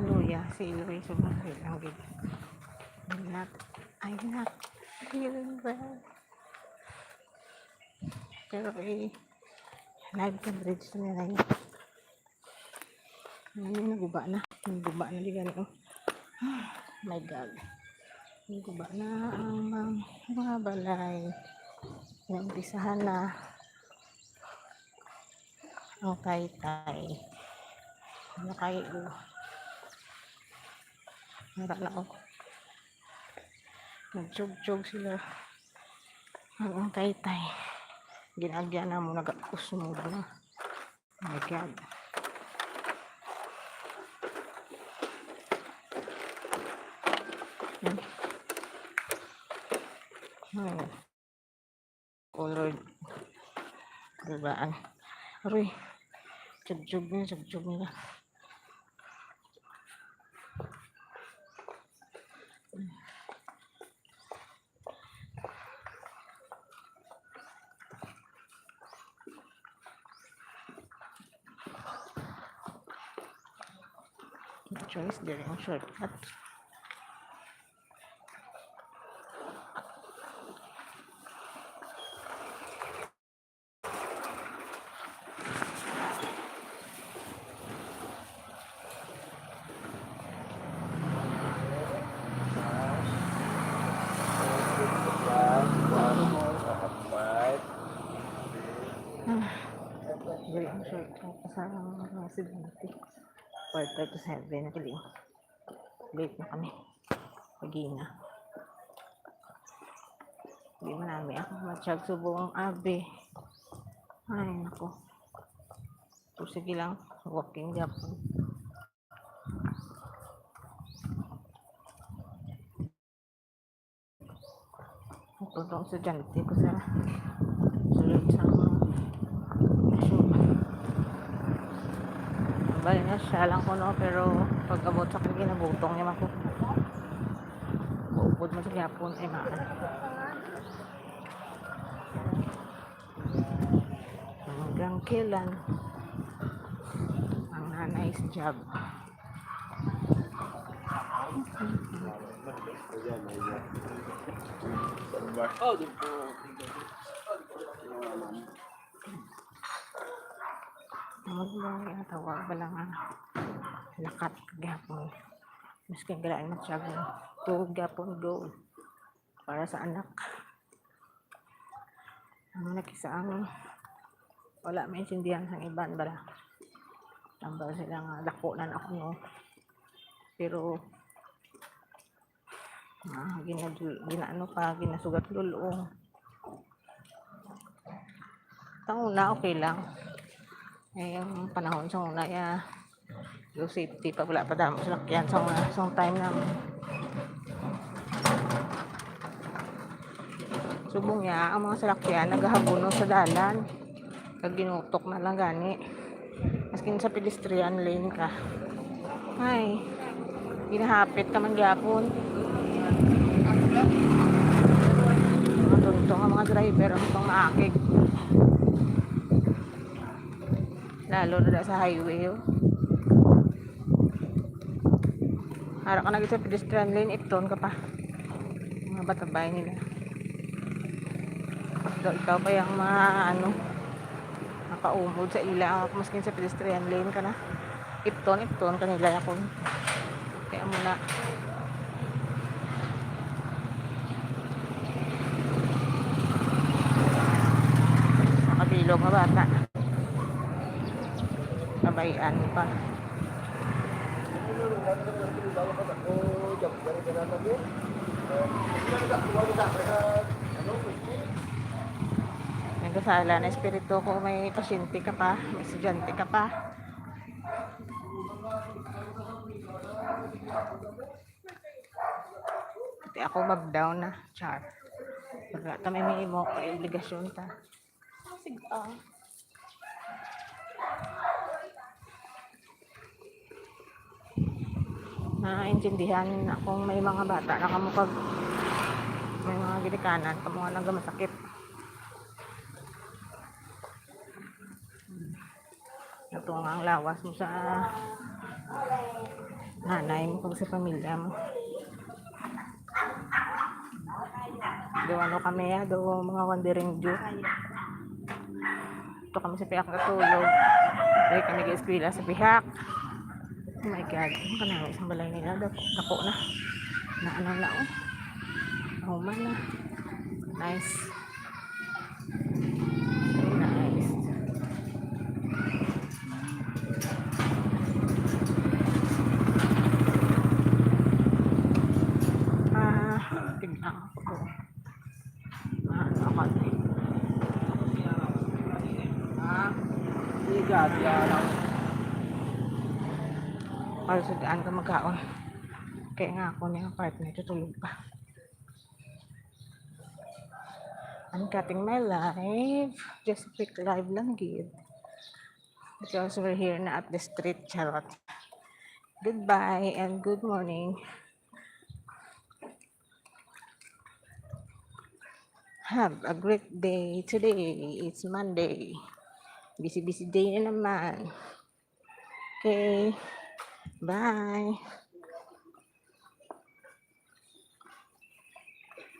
Luya, si Iloy, sumasil ang gid. I'm not feeling well. Pero live coverage na nila yun. Naguba na. Naguba na di gani. Oh my God. Naguba na ang mga balay. Naumpisahan na ang Taytay. Nakayo. Mara na ako. Nagtsug-tsug sila. Ang Taytay. Ginagyan na mo. Nag-usmog na. Oh my God. Color. Dibaan. Aroy. Tsug-tsug na. Choice din ang shortcut. Dili ang shortcut sa mga estudyante. 4:37 na kali. Late na kami. Pagi na. Hindi mo namin ako matsyag subong abe. Ay, nako. So, sige lang. Walking Japan. Punta ang estudyante ko sa sulod sa bali na siya lang ko no, pero pag abot sa akin ginabutong niya ako. Uupod mo sa Japon ay maan. Hanggang kailan ang nanay's job. Maglang tawag ba lang lakat gapon. Maski galaan mo siya to gapon go para sa anak. Ang nakisaang wala maintindihan sa iban bala. Tambal sila nga dako na ako no. Pero ginaano pa ginasugat lulong. Taon na okay lang. Yung panahon sa una yung safety pa wala pa damo sa lakyan sa time namin. Subong niya ang mga salakyan nagahabuno sa dalan kag ginutok na lang gani maskin sa pedestrian lane ka ay ginahapit ka man gyapon mga tuntong ang mga driver ang itong maakig lalo na sa highway harap ka na sa pedestrian lane ipton ka pa mga batabay nila. Ikaw pa yung mga nakaumod sa ila maskin sa pedestrian lane ka na ipton kanila yakon kaya muna nakabilog na bata kabayan pa nagkasala na espiritu ko may pasyente ka pa may estudyante ka pa pati ako mag-down na char pagka kami may mo kay obligasyon ta sige naintindihan akong may mga bata na kamukag may mga ginikanan kamukha nang masakit ito ang lawas mo sa nanay mo pag sa pamilya mo. Do ano kami do mga wandering Jew. Ito kami sa Piak natulog. Dahil kami ga-eskwela sa Piak. Oh my God. Ano ka na? Isang balay nila. Dako na. Naano na oh. Human na. Nice. Very nice. Tignan ako. Ano ako na. Para sa daan ka magkaon. Kaya nga ako na yung partner tutulog pa. I'm cutting my live. Just a quick live lang gid. Because we're here na at the street, charot. Goodbye and good morning. Have a great day today. It's Monday. Busy day na naman. Okay. Bye.